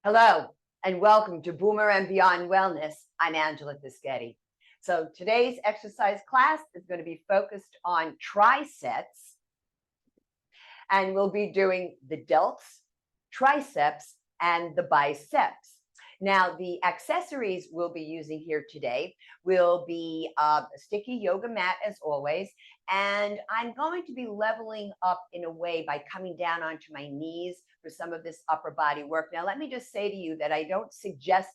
Hello, and welcome to Boomer and Beyond Wellness. I'm Angela Fischetti. So today's exercise class is going to be focused on triceps, and we'll be doing the delts, triceps, and the biceps. Now, the accessories we'll be using here today will be a sticky yoga mat, as always, and I'm going to be leveling up in a way by coming down onto my knees for some of this upper body work. Now, let me just say to you that I don't suggest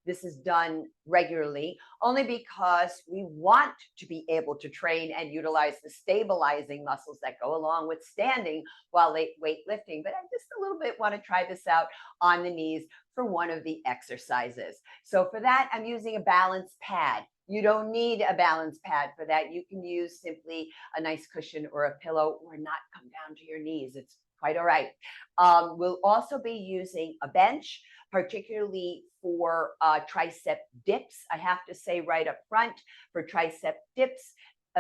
this is done regularly, only because we want to be able to train and utilize the stabilizing muscles that go along with standing while weightlifting. But I just a little bit want to try this out on the knees for one of the exercises. So for that, I'm using a balance pad. You don't need a balance pad for that. You can use simply a nice cushion or a pillow or not come down to your knees. It's quite all right. We'll also be using a bench, particularly for tricep dips. I have to say right up front, for tricep dips,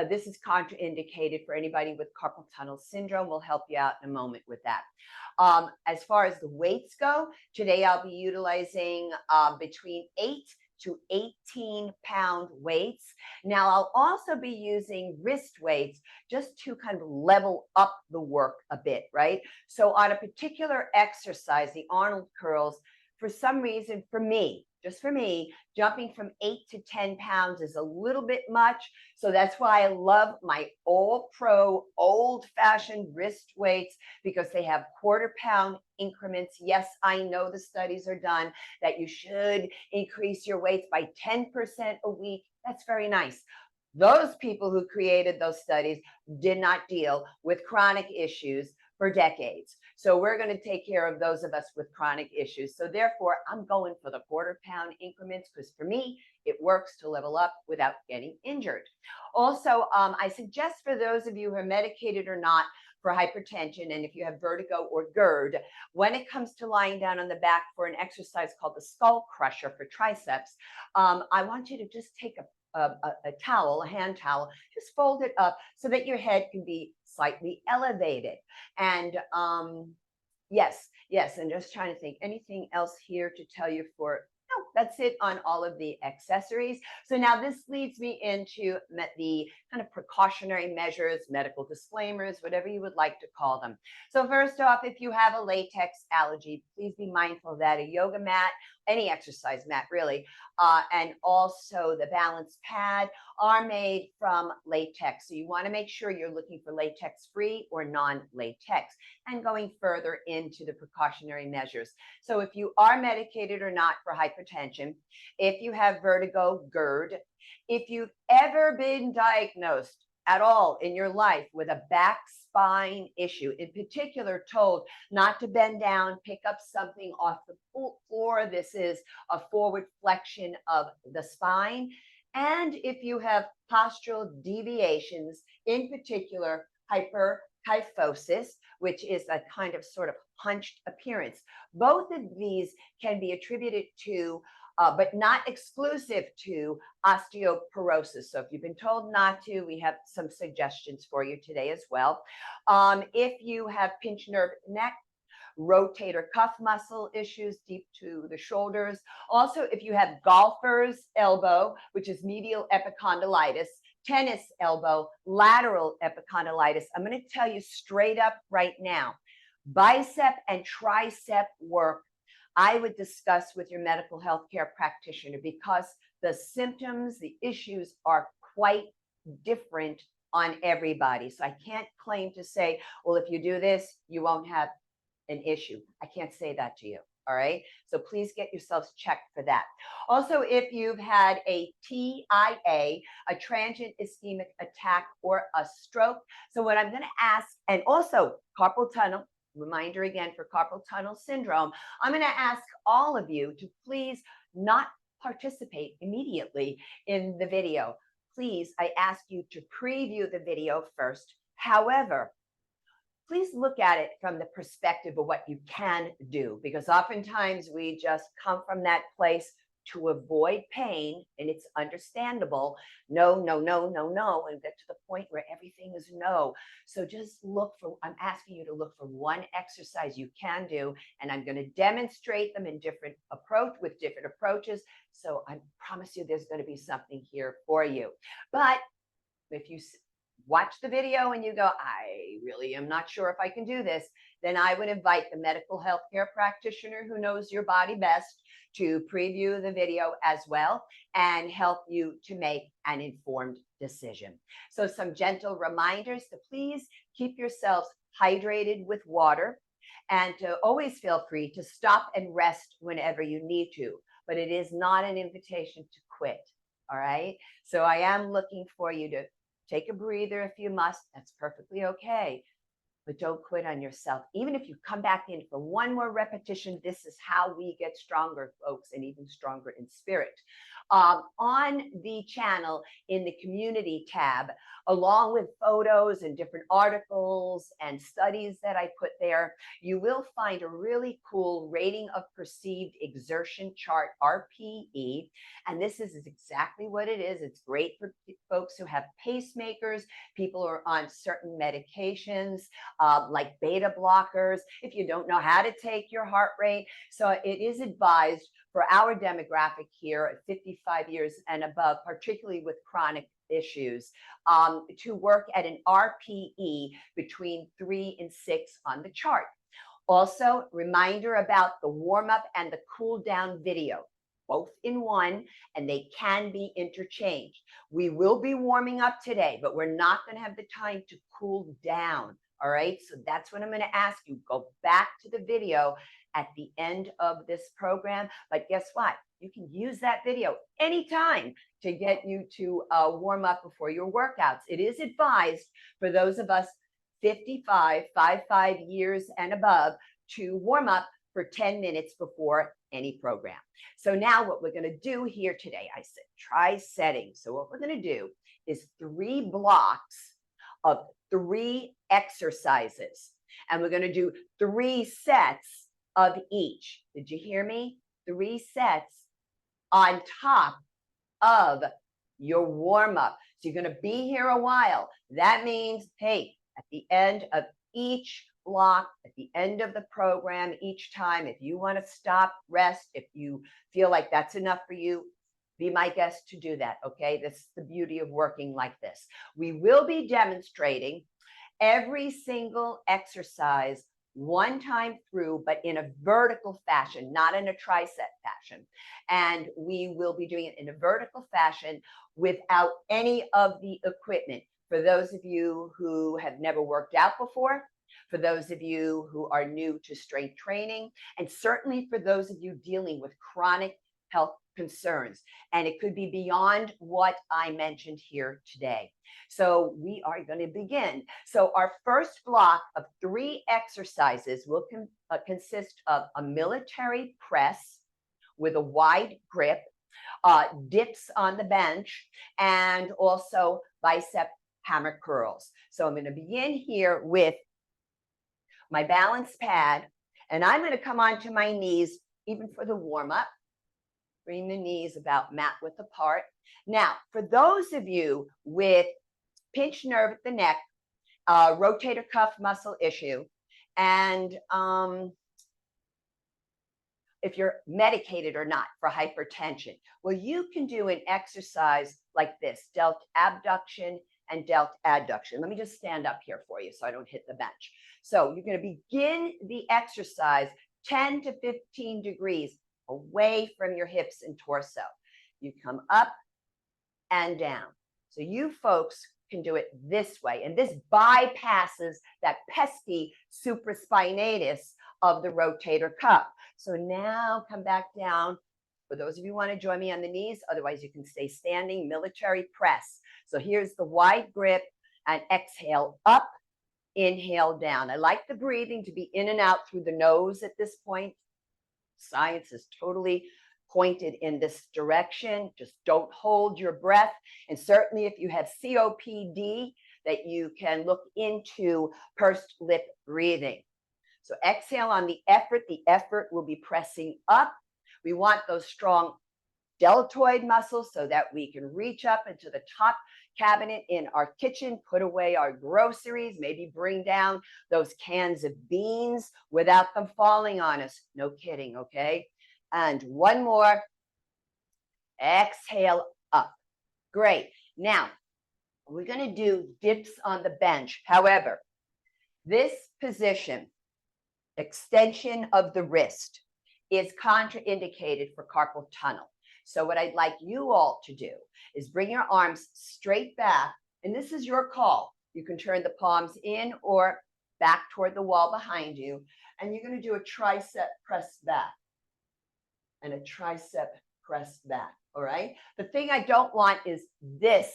this is contraindicated for anybody with carpal tunnel syndrome. We'll help you out in a moment with that. As far as the weights go, today I'll be utilizing between 8 to 18-pound weights. Now, I'll also be using wrist weights just to kind of level up the work a bit, right? So on a particular exercise, the Arnold curls, for some reason, for me, just for me, jumping from 8 to 10 pounds is a little bit much. So that's why I love my All Pro old-fashioned wrist weights, because they have quarter-pound increments. Yes, I know the studies are done that you should increase your weights by 10% a week. That's very nice. Those people who created those studies did not deal with chronic issues for decades. So we're going to take care of those of us with chronic issues. So therefore, I'm going for the quarter-pound increments because for me, it works to level up without getting injured. Also, I suggest for those of you who are medicated or not for hypertension, and if you have vertigo or GERD, when it comes to lying down on the back for an exercise called the Skullcrusher for triceps, I want you to just take a towel, a hand towel, just fold it up so that your head can be slightly elevated. And yes, and just trying to think, anything else here to tell you for, no, that's it on all of the accessories. So now this leads me into the kind of precautionary measures, medical disclaimers, whatever you would like to call them. So first off, if you have a latex allergy, please be mindful that a yoga mat, any exercise mat really, and also the balance pad are made from latex. So you want to make sure you're looking for latex free or non-latex, and going further into the precautionary measures. So if you are medicated or not for hypertension, if you have vertigo, GERD, if you've ever been diagnosed at all in your life with a back spine issue, in particular told not to bend down, pick up something off the floor. This is a forward flexion of the spine. And if you have postural deviations, in particular hyperkyphosis, which is a kind of sort of hunched appearance. Both of these can be attributed to but not exclusive to osteoporosis. So if you've been told not to, we have some suggestions for you today as well. If you have pinched nerve neck, rotator cuff muscle issues deep to the shoulders. Also, if you have golfer's elbow, which is medial epicondylitis, tennis elbow, lateral epicondylitis, I'm going to tell you straight up right now, bicep and tricep work I would discuss with your medical health care practitioner, because the symptoms, the issues are quite different on everybody. So I can't claim to say, well, if you do this, you won't have an issue. I can't say that to you. All right. So please get yourselves checked for that. Also, if you've had a TIA, a transient ischemic attack, or a stroke. So what I'm going to ask, and also carpal tunnel, reminder again for carpal tunnel syndrome, I'm going to ask all of you to please not participate immediately in the video. Please, I ask you to preview the video first. However, please look at it from the perspective of what you can do, because oftentimes we just come from that place, to avoid pain, and it's understandable. No, no, no, no, no, and get to the point where everything is no. So just look for, I'm asking you to look for one exercise you can do, and I'm going to demonstrate them in different approaches. So I promise you there's going to be something here for you. But if you watch the video and you go, I really am not sure if I can do this, then I would invite the medical healthcare practitioner who knows your body best to preview the video as well and help you to make an informed decision. So some gentle reminders to please keep yourselves hydrated with water, and to always feel free to stop and rest whenever you need to, but it is not an invitation to quit. All right. So I am looking for you to take a breather if you must. That's perfectly okay. But don't quit on yourself. Even if you come back in for one more repetition, this is how we get stronger, folks, and even stronger in spirit. On the channel, in the community tab, along with photos and different articles and studies that I put there, you will find a really cool rating of perceived exertion chart, RPE. And this is exactly what it is. It's great for folks who have pacemakers, people who are on certain medications, like beta blockers, if you don't know how to take your heart rate. So it is advised for our demographic here at 55 years and above, particularly with chronic issues, to work at an RPE between 3 and 6 on the chart. Also, reminder about the warm-up and the cool-down video, both in one, and they can be interchanged. We will be warming up today, but we're not going to have the time to cool down. All right, so that's what I'm going to ask you. Go back to the video at the end of this program. But guess what? You can use that video anytime to get you to warm up before your workouts. It is advised for those of us 55 years and above to warm up for 10 minutes before any program. So now what we're going to do here today, I said try setting. So what we're going to do is 3 blocks of 3 exercises, and we're going to do 3 sets of each. Did you hear me? 3 sets on top of your warm-up. So you're going to be here a while. That means, hey, at the end of each block, at the end of the program, each time, if you want to stop, rest, if you feel like that's enough for you, be my guest to do that, okay? This is the beauty of working like this. We will be demonstrating every single exercise one time through, but in a vertical fashion, not in a tricep fashion. And we will be doing it in a vertical fashion without any of the equipment. For those of you who have never worked out before, for those of you who are new to strength training, and certainly for those of you dealing with chronic health concerns. And it could be beyond what I mentioned here today. So we are going to begin. So our first block of 3 exercises will consist of a military press with a wide grip, dips on the bench, and also bicep hammer curls. So I'm going to begin here with my balance pad, and I'm going to come onto my knees even for the warm-up. Bring the knees about mat width apart. Now, for those of you with pinched nerve at the neck, rotator cuff muscle issue, and if you're medicated or not for hypertension, well, you can do an exercise like this, delt abduction and delt adduction. Let me just stand up here for you so I don't hit the bench. So you're going to begin the exercise 10 to 15 degrees away from your hips and torso. You come up and down. So you folks can do it this way. And this bypasses that pesky supraspinatus of the rotator cuff. So now come back down. For those of you who want to join me on the knees, otherwise you can stay standing, military press. So here's the wide grip, and exhale up, inhale down. I like the breathing to be in and out through the nose at this point. Science is totally pointed in this direction. Just don't hold your breath. And certainly if you have COPD, that you can look into pursed lip breathing. So exhale on the effort. The effort will be pressing up. We want those strong deltoid muscles so that we can reach up into the top cabinet in our kitchen, put away our groceries, maybe bring down those cans of beans without them falling on us. No kidding, okay? And one more. Exhale up. Great. Now, we're going to do dips on the bench. However, this position, extension of the wrist, is contraindicated for carpal tunnel. So what I'd like you all to do is bring your arms straight back, and this is your call. You can turn the palms in or back toward the wall behind you, and you're going to do a tricep press back and a tricep press back, all right? The thing I don't want is this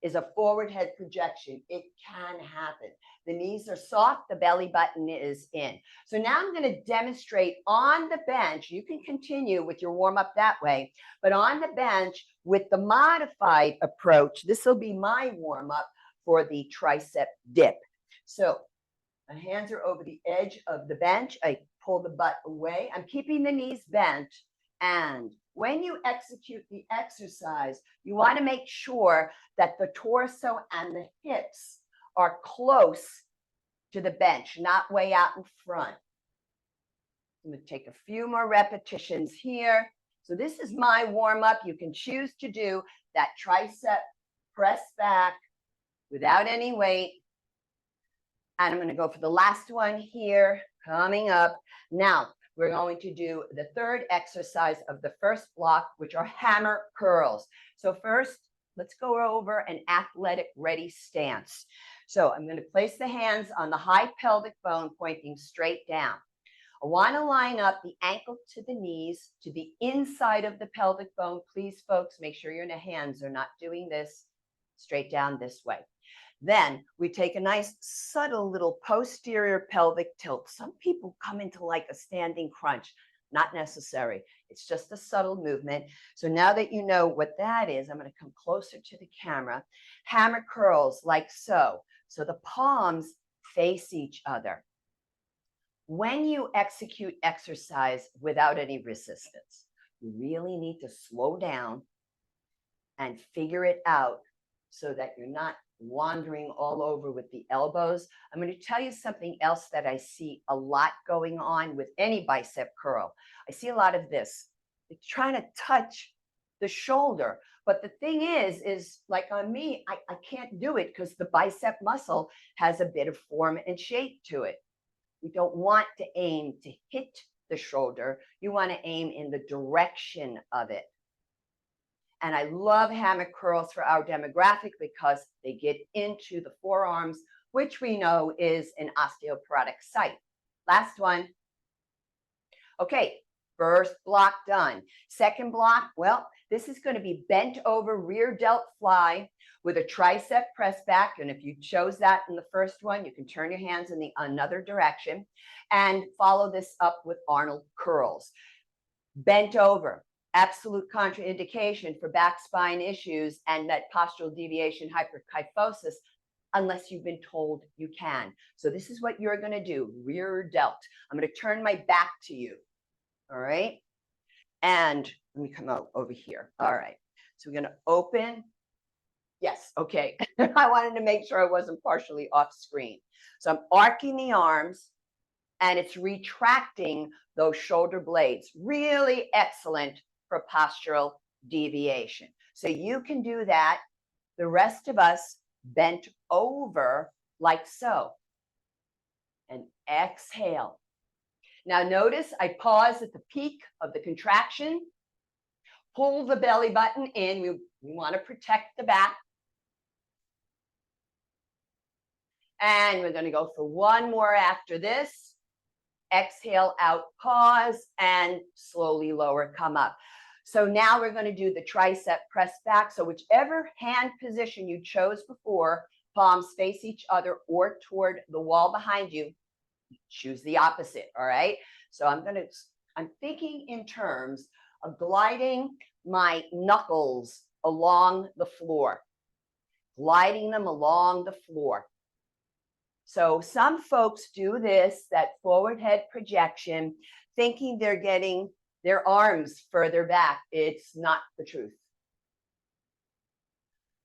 is a forward head projection. It can happen. The knees are soft, the belly button is in. So now I'm going to demonstrate on the bench. You can continue with your warm up that way, but on the bench with the modified approach, this will be my warm up for the tricep dip. So my hands are over the edge of the bench. I pull the butt away. I'm keeping the knees bent. And when you execute the exercise, you want to make sure that the torso and the hips are close to the bench, not way out in front. I'm going to take a few more repetitions here. So this is my warm-up. You can choose to do that tricep press back without any weight. And I'm going to go for the last one here, coming up. Now, we're going to do the third exercise of the first block, which are hammer curls. So first, let's go over an athletic ready stance. So I'm going to place the hands on the high pelvic bone pointing straight down. I want to line up the ankle to the knees to the inside of the pelvic bone. Please, folks, make sure your hands are not doing this straight down this way. Then we take a nice subtle little posterior pelvic tilt. Some people come into like a standing crunch. Not necessary. It's just a subtle movement. So now that you know what that is, I'm going to come closer to the camera. Hammer curls like so. So the palms face each other. When you execute exercise without any resistance, you really need to slow down and figure it out so that you're not wandering all over with the elbows. I'm going to tell you something else that I see a lot going on with any bicep curl. I see a lot of this. They're trying to touch the shoulder. But the thing is like on me, I can't do it because the bicep muscle has a bit of form and shape to it. We don't want to aim to hit the shoulder. You want to aim in the direction of it. And I love hammer curls for our demographic because they get into the forearms, which we know is an osteoporotic site. Last one. Okay, first block done. Second block, well, this is going to be bent over rear delt fly with a tricep press back. And if you chose that in the first one, you can turn your hands in the another direction and follow this up with Arnold curls. Bent over. Absolute contraindication for back spine issues and that postural deviation hyperkyphosis, unless you've been told you can. So this is what you're going to do, rear delt. I'm going to turn my back to you, all right? And let me come out over here. All right, so we're going to open. Yes, okay. I wanted to make sure I wasn't partially off screen. So I'm arcing the arms, and it's retracting those shoulder blades. Really excellent for postural deviation. So you can do that. The rest of us bent over like so. And exhale. Now notice I pause at the peak of the contraction. Pull the belly button in. We want to protect the back. And we're going to go for one more after this. Exhale out, pause, and slowly lower, come up. So now we're going to do the tricep press back. So whichever hand position you chose before, palms face each other or toward the wall behind you, choose the opposite, all right? So I'm thinking in terms of gliding my knuckles along the floor, gliding them along the floor. So some folks do this, that forward head projection, thinking they're getting their arms further back. It's not the truth.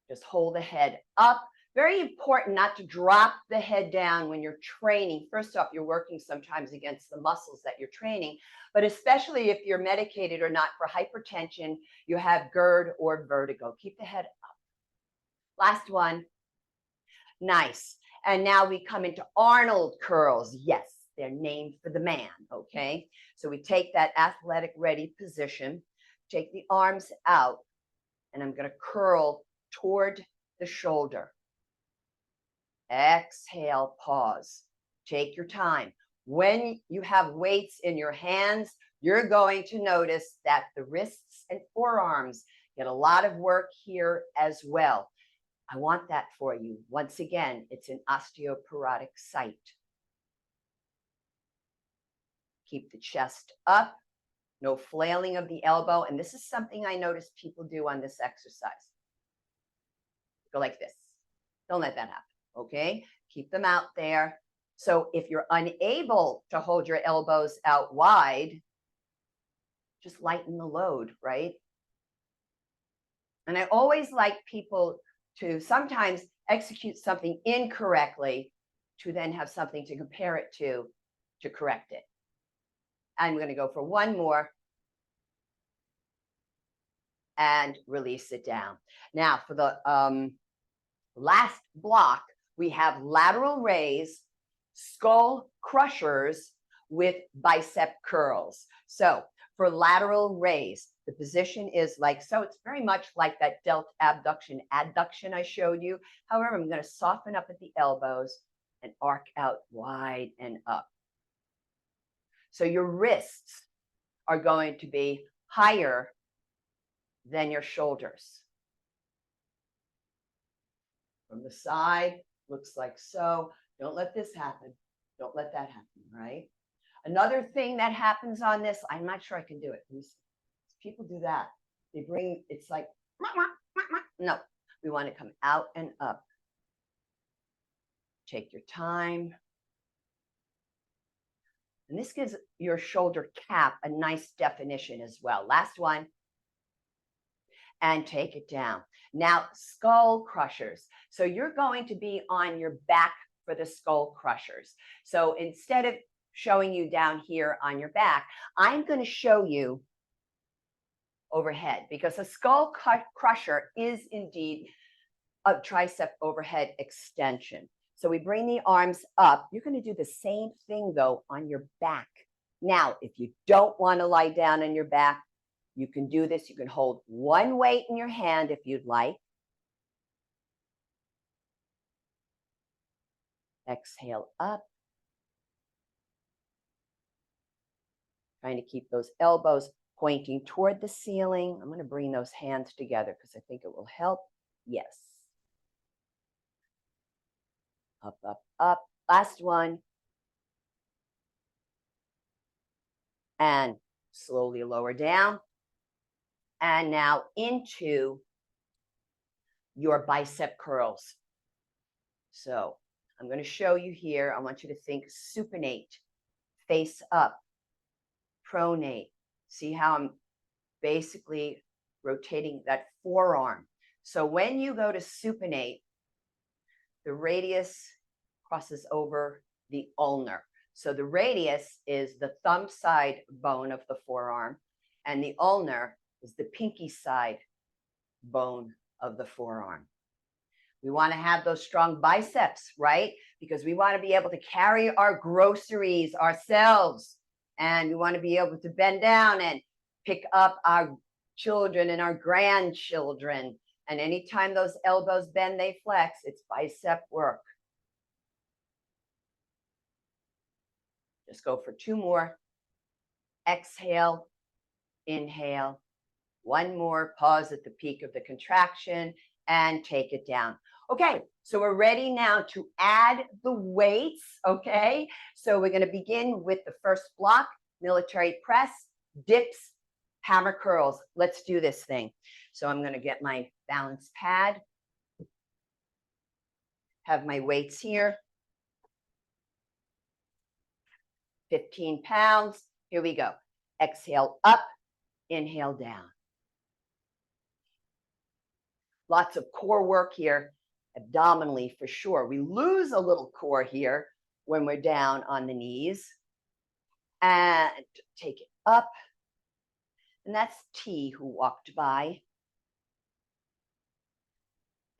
Just hold the head up. Very important not to drop the head down when you're training. First off, you're working sometimes against the muscles that you're training, but especially if you're medicated or not for hypertension, you have GERD or vertigo. Keep the head up. Last one. Nice. And now we come into Arnold curls. Yes, they're named for the man, okay? So we take that athletic ready position, take the arms out, and I'm going to curl toward the shoulder. Exhale, pause. Take your time. When you have weights in your hands, you're going to notice that the wrists and forearms get a lot of work here as well. I want that for you. Once again, it's an osteoporotic site. Keep the chest up, no flailing of the elbow. And this is something I notice people do on this exercise. Go like this. Don't let that happen, okay? Keep them out there. So if you're unable to hold your elbows out wide, just lighten the load, right? And I always like people to sometimes execute something incorrectly to then have something to compare it to correct it. I'm going to go for one more and release it down. Now for the last block, we have lateral raise, skull crushers with bicep curls. So for lateral raise, the position is like so. It's very much like that delt abduction, adduction I showed you. However, I'm going to soften up at the elbows and arc out wide and up. So your wrists are going to be higher than your shoulders. From the side, looks like so. Don't let this happen. Don't let that happen, right? Another thing that happens on this, I'm not sure I can do it. People do that. They bring, it's like, no, we want to come out and up. Take your time. And this gives your shoulder cap a nice definition as well. Last one. And take it down. Now, skull crushers. So you're going to be on your back for the skull crushers. So instead of showing you down here on your back, I'm going to show you overhead, because a skull crusher is indeed a tricep overhead extension. So we bring the arms up. You're going to do the same thing, though, on your back. Now, if you don't want to lie down on your back, you can do this. You can hold one weight in your hand if you'd like. Exhale up. Trying to keep those elbows pointing toward the ceiling. I'm going to bring those hands together because I think it will help. Yes. Up, up, up. Last one. And slowly lower down. And now into your bicep curls. So I'm going to show you here. I want you to think supinate, face up, pronate. See how I'm basically rotating that forearm. So when you go to supinate, the radius crosses over the ulnar. So the radius is the thumb side bone of the forearm, and the ulnar is the pinky side bone of the forearm. We want to have those strong biceps, right? Because we want to be able to carry our groceries ourselves. And we want to be able to bend down and pick up our children and our grandchildren. And anytime those elbows bend, they flex. It's bicep work. Just go for two more. Exhale, inhale. One more, pause at the peak of the contraction and take it down. Okay, so we're ready now to add the weights, okay? So we're going to begin with the first block, military press, dips, hammer curls. Let's do this thing. So I'm going to get my balance pad, have my weights here, 15 pounds. Here we go. Exhale up, inhale down. Lots of core work here, abdominally for sure. We lose a little core here when we're down on the knees. And take it up. And that's T who walked by.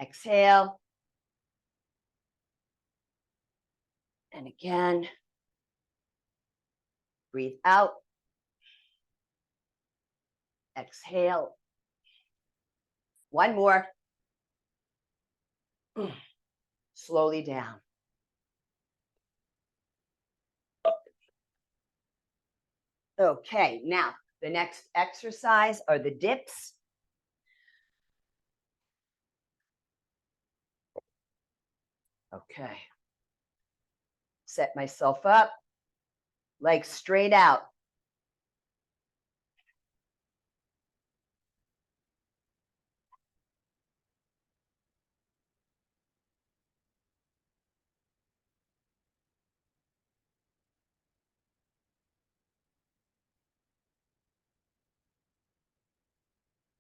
Exhale. And again, breathe out. Exhale. One more. Slowly down. Okay, now the next exercise are the dips. Okay. Set myself up, legs straight out.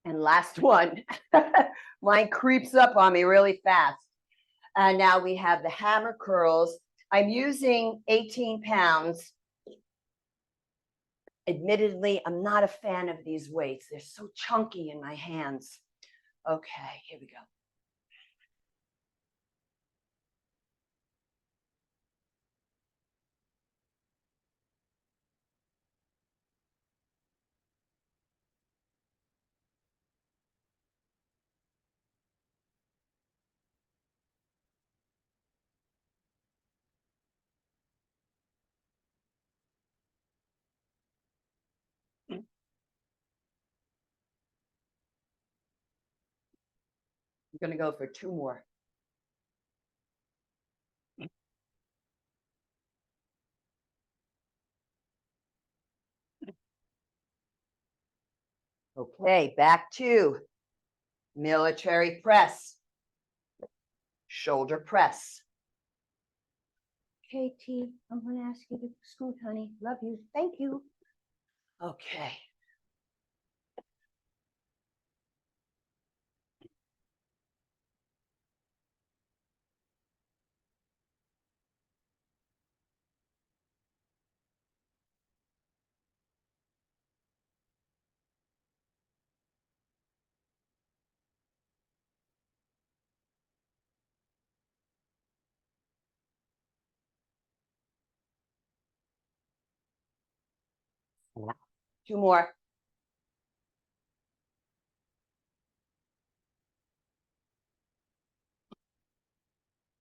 And last one. Mine creeps up on me really fast. And now we have the hammer curls. I'm using 18 pounds. Admittedly, I'm not a fan of these weights. They're so chunky in my hands. Okay, here we go. I'm going to go for 2 more. Okay, back to military press, shoulder press. Okay, T, I'm going to ask you to scoot, honey. Love you. Thank you. Okay. Yeah. 2 more.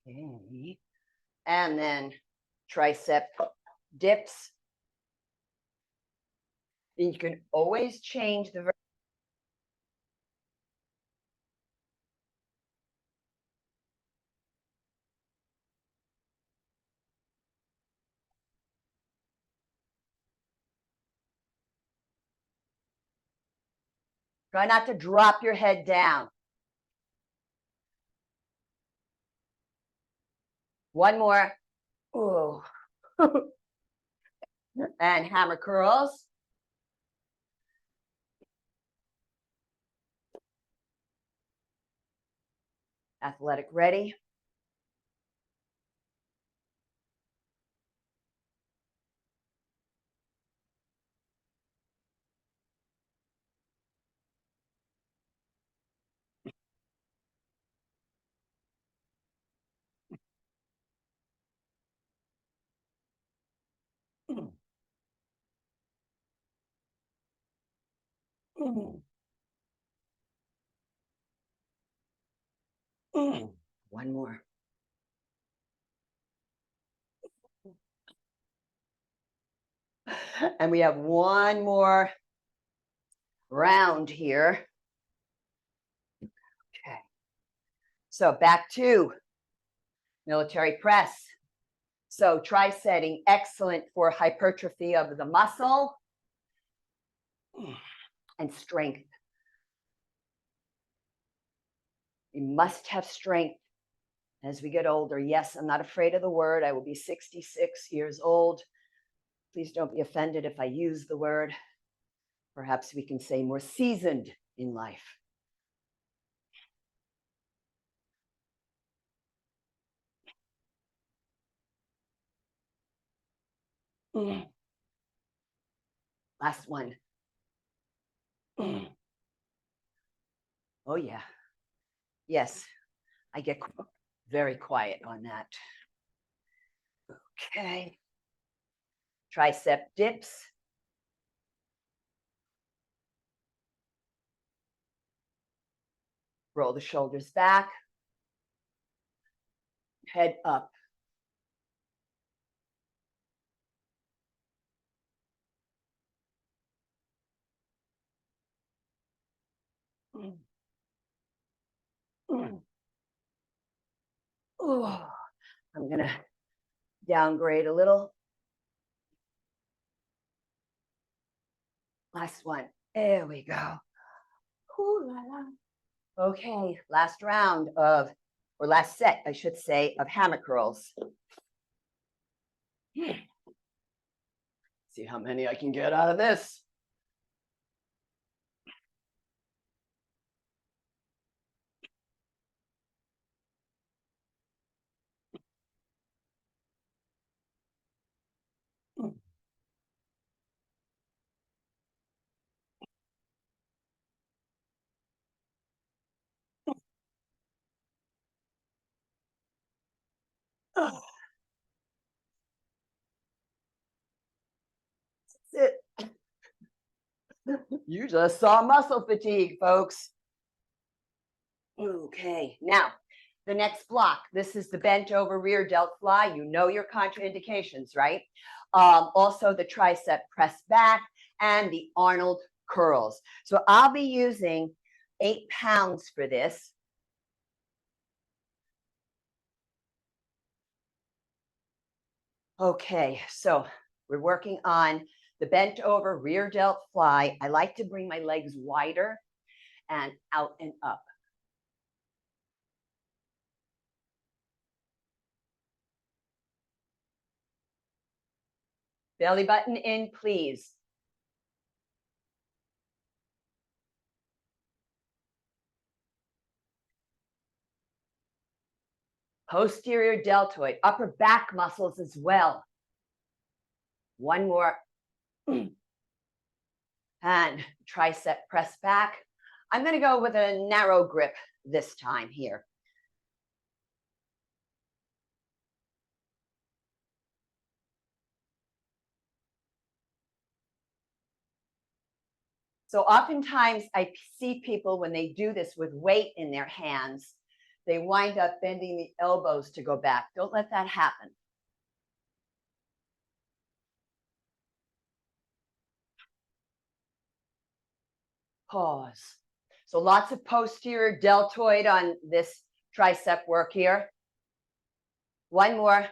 Okay. And then tricep dips. And you can always change the try not to drop your head down. 1 more. Oh. And hammer curls. Athletic ready. One more. And we have 1 more round here. Okay. So back to military press. So tri-setting, excellent for hypertrophy of the muscle and strength. You must have strength as we get older. Yes, I'm not afraid of the word. I will be 66 years old. Please don't be offended if I use the word. Perhaps we can say more seasoned in life. Last one. Oh, yeah. Yes, I get very quiet on that. Okay. Tricep dips. Roll the shoulders back. Head up. Oh, I'm going to downgrade a little. Last one. There we go. Ooh, la, la. Okay, last round of, or last set, I should say, of hammer curls. See how many I can get out of this. Oh, that's it. You just saw muscle fatigue, folks. Okay, now the next block. This is the bent over rear delt fly. You know your contraindications, right? Also the tricep press back and the Arnold curls. So I'll be using 8 pounds for this. Okay, so we're working on the bent over rear delt fly. I like to bring my legs wider and out and up. Belly button in, please. Posterior deltoid, upper back muscles as well. One more. And tricep press back. I'm going to go with a narrow grip this time here. So oftentimes I see people when they do this with weight in their hands, they wind up bending the elbows to go back. Don't let that happen. Pause. So lots of posterior deltoid on this tricep work here. One more.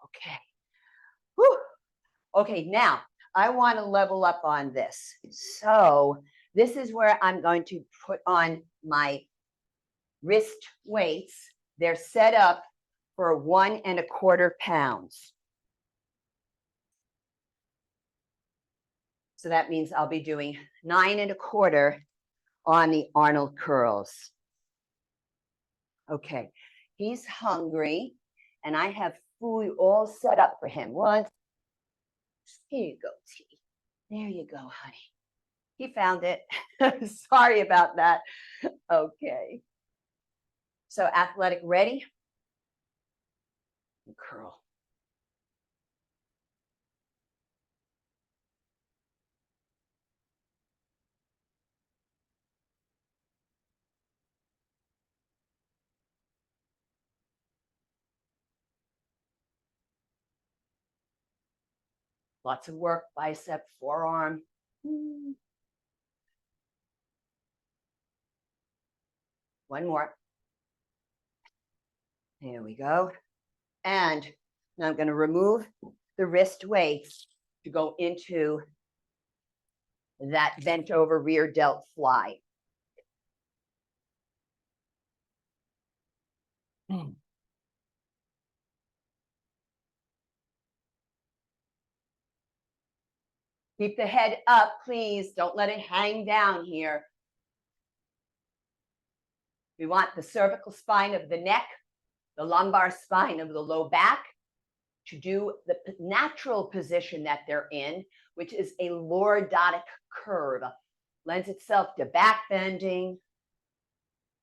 Okay. Whew. Okay, now I want to level up on this. So this is where I'm going to put on my wrist weights. They're set up for 1¼ pounds. So that means I'll be doing 9¼ on the Arnold curls. Okay, he's hungry and I have food all set up for him. One, here you go, T. There you go, honey. He found it. Sorry about that. Okay. So athletic ready. Curl. Lots of work, bicep, forearm. One more. There we go. And now I'm going to remove the wrist weights to go into that bent over rear delt fly. Keep the head up, please. Don't let it hang down here. We want the cervical spine of the neck, the lumbar spine of the low back to do the natural position that they're in, which is a lordotic curve. Lends itself to back bending,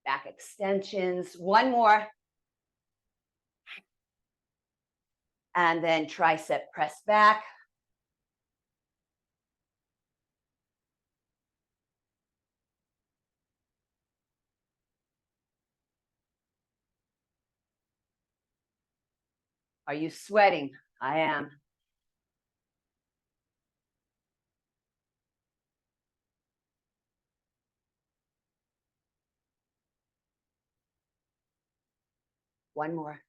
back extensions. One more. And then tricep press back. Are you sweating? I am. One more.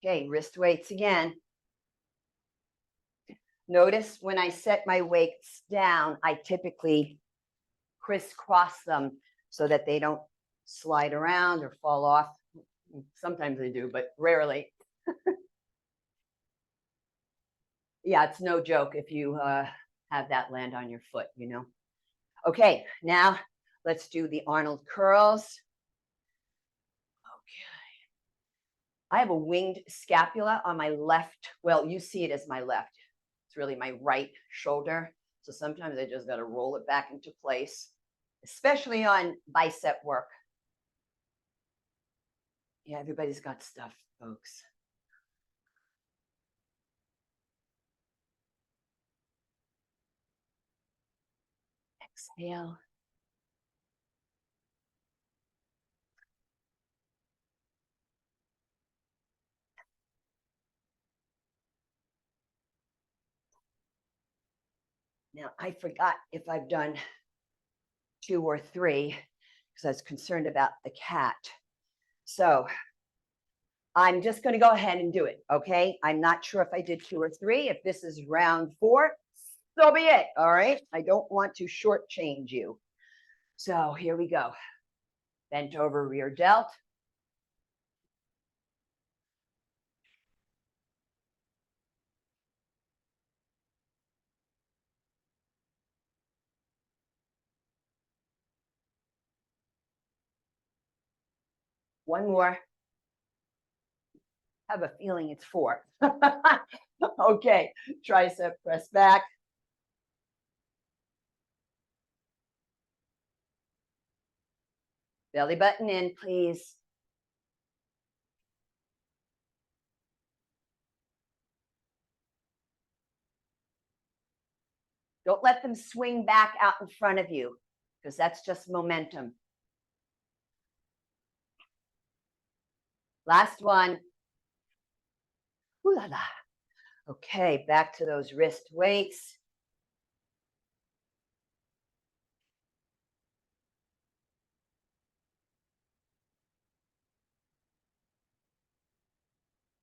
Okay, wrist weights again. Notice when I set my weights down, I typically crisscross them so that they don't slide around or fall off. Sometimes they do, but rarely. Yeah, it's no joke if you have that land on your foot, you know. Okay, now let's do the Arnold curls. Okay. I have a winged scapula on my left. Well, you see it as my left. It's really my right shoulder. So sometimes I just got to roll it back into place, especially on bicep work. Yeah, everybody's got stuff, folks. Exhale. Now, I forgot if I've done 2 or 3 because I was concerned about the cat. So I'm just going to go ahead and do it, okay? I'm not sure if I did 2 or 3. If this is round 4, so be it, all right? I don't want to shortchange you. So here we go. Bent over rear delt. One more. I have a feeling it's 4. Okay, tricep press back. Belly button in, please. Don't let them swing back out in front of you because that's just momentum. Last one. Ooh la la. Okay, back to those wrist weights.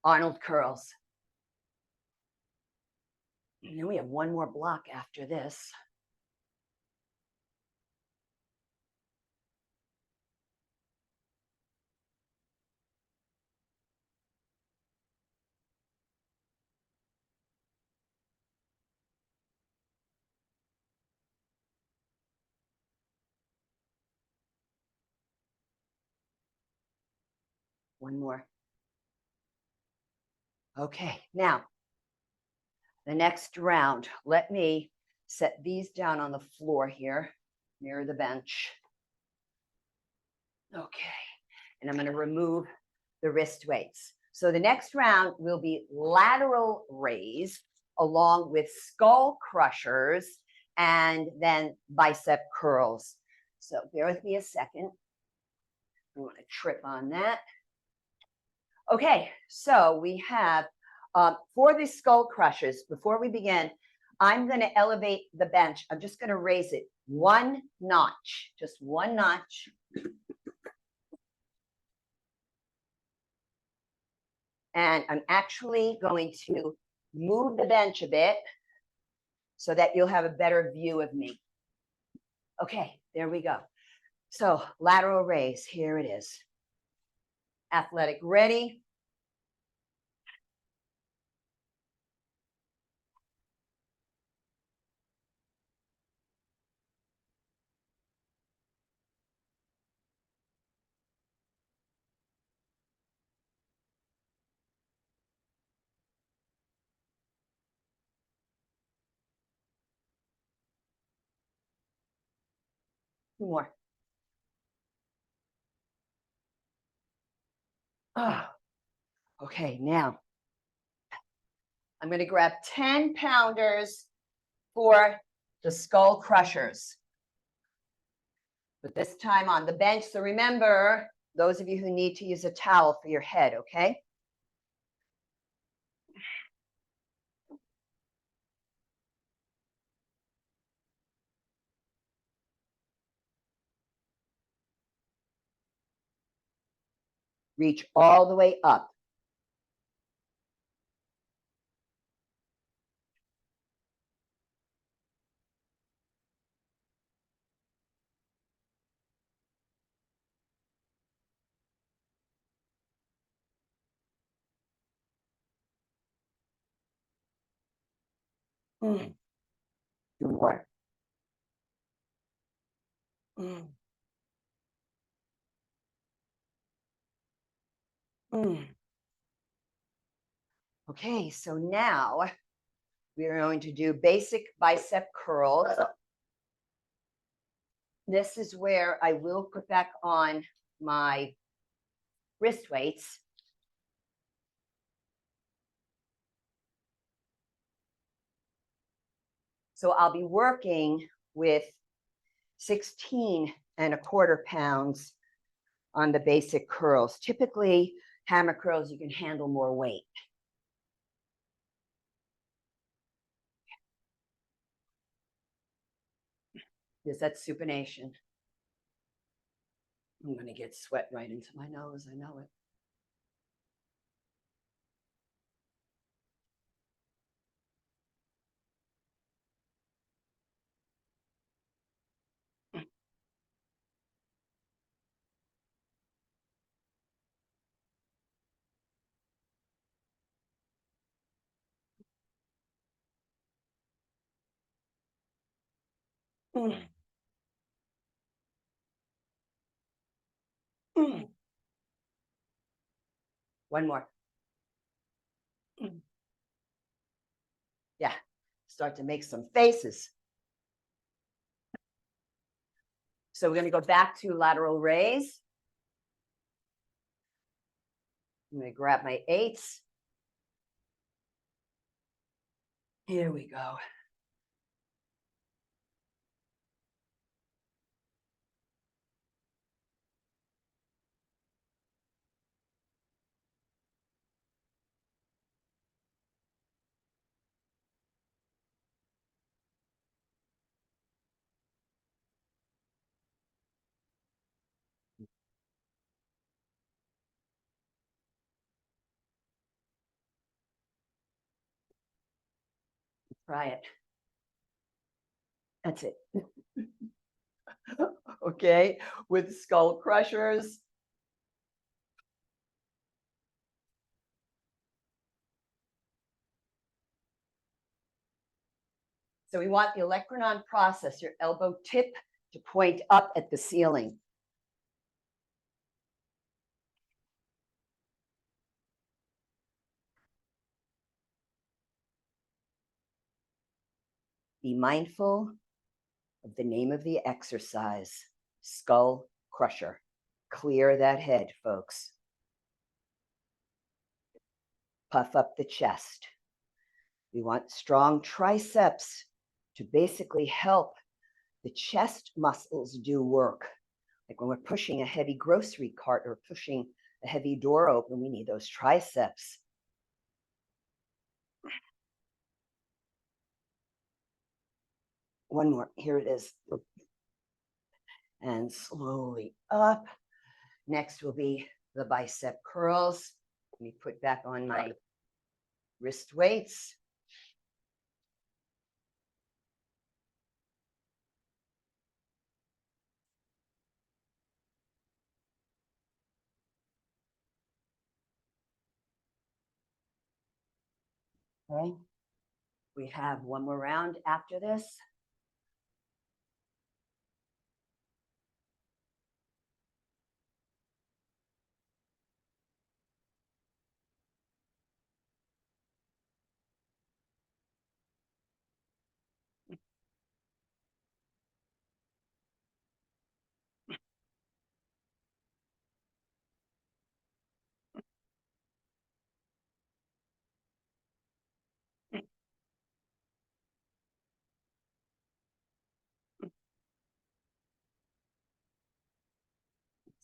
Arnold curls. And then we have one more block after this. One more. Okay, now the next round, let me set these down on the floor here near the bench. Okay, and I'm going to remove the wrist weights. So the next round will be lateral raise along with skull crushers and then bicep curls. So bear with me a second. I want to trip on that. Okay, so we have for the skull crushers, before we begin, I'm going to elevate the bench. I'm just going to raise it 1 notch, just 1 notch. And I'm actually going to move the bench a bit so that you'll have a better view of me. Okay, there we go. So lateral raise, here it is. Athletic ready. Two more. Oh, okay, now I'm going to grab 10 pounders for the skull crushers. But this time on the bench. So remember, those of you who need to use a towel for your head, okay? Reach all the way up. Two more. Okay, so now we are going to do basic bicep curls. This is where I will put back on my wrist weights. So I'll be working with 16.25 pounds on the basic curls. Typically, hammer curls, you can handle more weight. Is that supination? I'm going to get sweat right into my nose. I know it. One more. Yeah, start to make some faces. So we're going to go back to lateral raise. I'm going to grab my eights. Here we go. Try it. That's it. Okay, with skull crushers. So we want the olecranon process, your elbow tip to point up at the ceiling. Be mindful of the name of the exercise, skull crusher. Clear that head, folks. Puff up the chest. We want strong triceps to basically help the chest muscles do work. Like when we're pushing a heavy grocery cart or pushing a heavy door open, we need those triceps. One more. Here it is. And slowly up. Next will be the bicep curls. Let me put back on my wrist weights. Okay. We have one more round after this.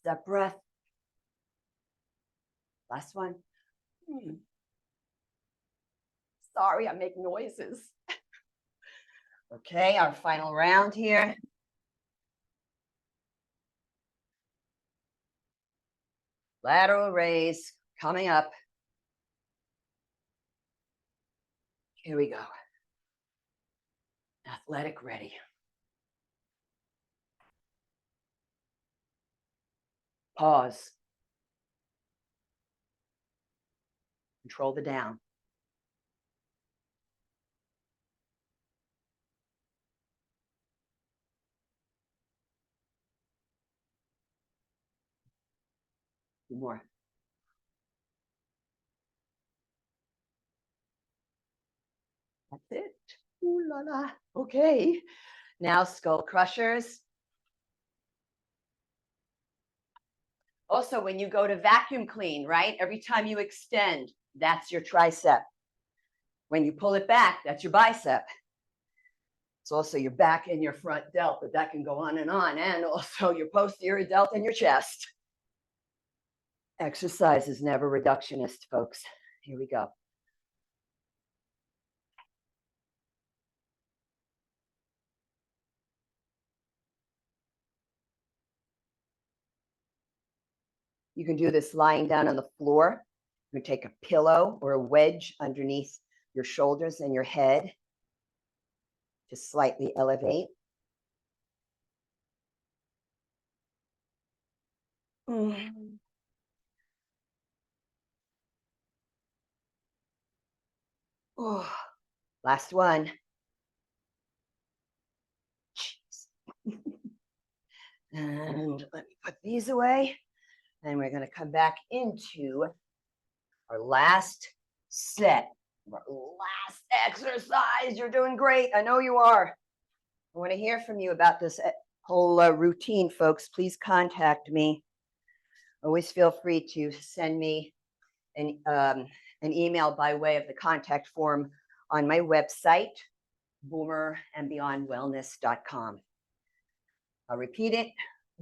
That breath. Last one. Sorry, I make noises. Okay, our final round here. Lateral raise coming up. Here we go. Athletic ready. Pause. Control the down. Two more. That's it. Ooh la la. Okay. Now skull crushers. Also, when you go to vacuum clean, right? Every time you extend, that's your tricep. When you pull it back, that's your bicep. It's also your back and your front delt, but that can go on, and also your posterior delt and your chest. Exercise is never reductionist, folks. Here we go. You can do this lying down on the floor. You can take a pillow or a wedge underneath your shoulders and your head to slightly elevate. Oh, last one. And let me put these away. And we're going to come back into our last set, our last exercise. You're doing great. I know you are. I want to hear from you about this whole routine, folks. Please contact me. Always feel free to send me an email by way of the contact form on my website, boomerandbeyondwellness.com. I'll repeat it,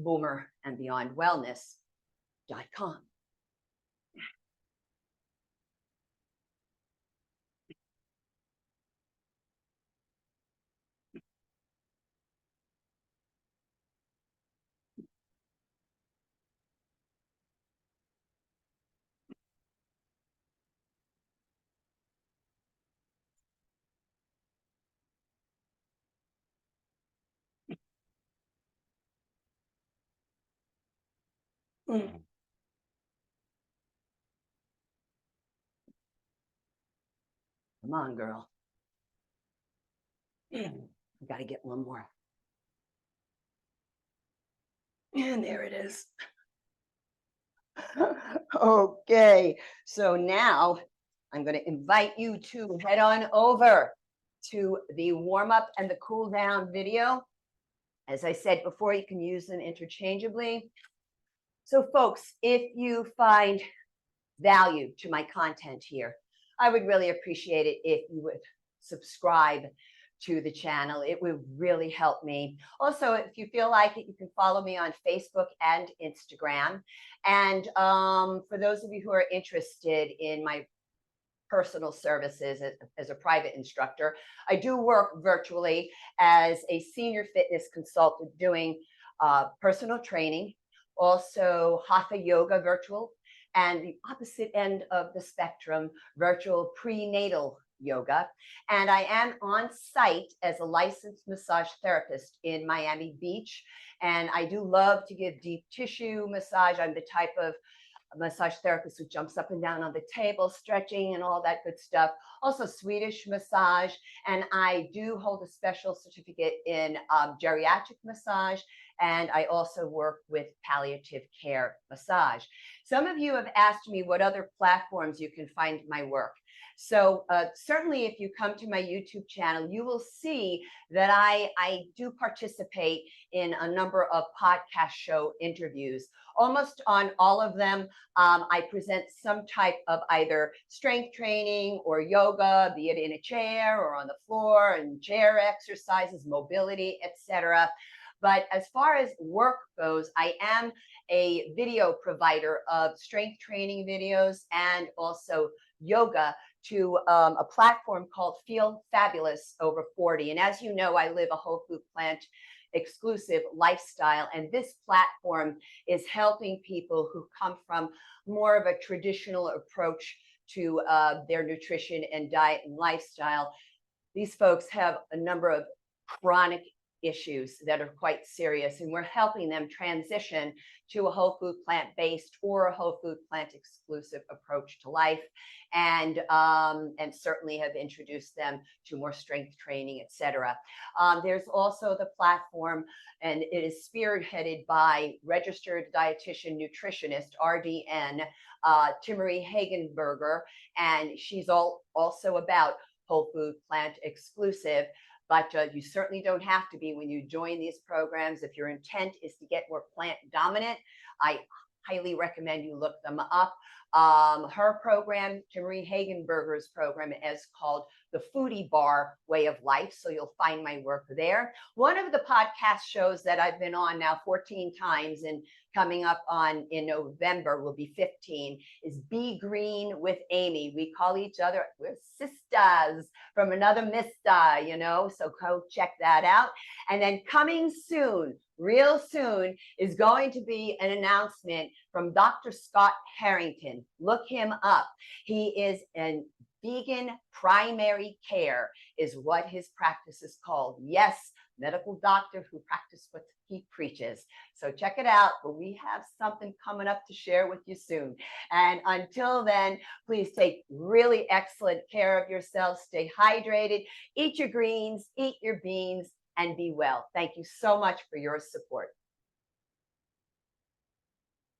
boomerandbeyondwellness.com. Come on, girl. I got to get one more. And there it is. Okay, so now I'm going to invite you to head on over to the warm-up and the cool-down video. As I said before, you can use them interchangeably. So folks, if you find value to my content here, I would really appreciate it if you would subscribe to the channel. It would really help me. Also, if you feel like it, you can follow me on Facebook and Instagram. And for those of you who are interested in my personal services as a private instructor, I do work virtually as a senior fitness consultant doing personal training, also hatha yoga virtual, and the opposite end of the spectrum, virtual prenatal yoga. And I am on site as a licensed massage therapist in Miami Beach. And I do love to give deep tissue massage. I'm the type of massage therapist who jumps up and down on the table, stretching and all that good stuff. Also Swedish massage. And I do hold a special certificate in geriatric massage. And I also work with palliative care massage. Some of you have asked me what other platforms you can find my work. So certainly if you come to my YouTube channel, you will see that I do participate in a number of podcast show interviews. Almost on all of them, I present some type of either strength training or yoga, be it in a chair or on the floor, and chair exercises, mobility, etc. But as far as work goes, I am a video provider of strength training videos and also yoga to a platform called Feel Fabulous Over 40. And as you know, I live a whole food plant exclusive lifestyle, and this platform is helping people who come from more of a traditional approach to their nutrition and diet and lifestyle. These folks have a number of chronic issues that are quite serious, and we're helping them transition to a whole food plant-based or a whole food plant exclusive approach to life, and certainly have introduced them to more strength training, etc. There's also the platform, and it is spearheaded by registered dietitian nutritionist RDN Timmery Hagenberger, and she's also about whole food plant exclusive. But you certainly don't have to be when you join these programs. If your intent is to get more plant dominant, I highly recommend you look them up. Her program, Timmery Hagenberger's program, is called the Foodie Bar Way of Life. So you'll find my work there. One of the podcast shows that I've been on now 14 times, and coming up on in November will be 15, is Be Green with Amy. We call each other, we're sisters from another mister, you know, so go check that out. And then coming soon, real soon, is going to be an announcement from Dr. Scott Harrington. Look him up. He is an vegan primary care is what his practice is called. Yes, medical doctor who practices what he preaches. So check it out. But we have something coming up to share with you soon. And until then, please take really excellent care of yourself. Stay hydrated, eat your greens, eat your beans, and be well. Thank you so much for your support.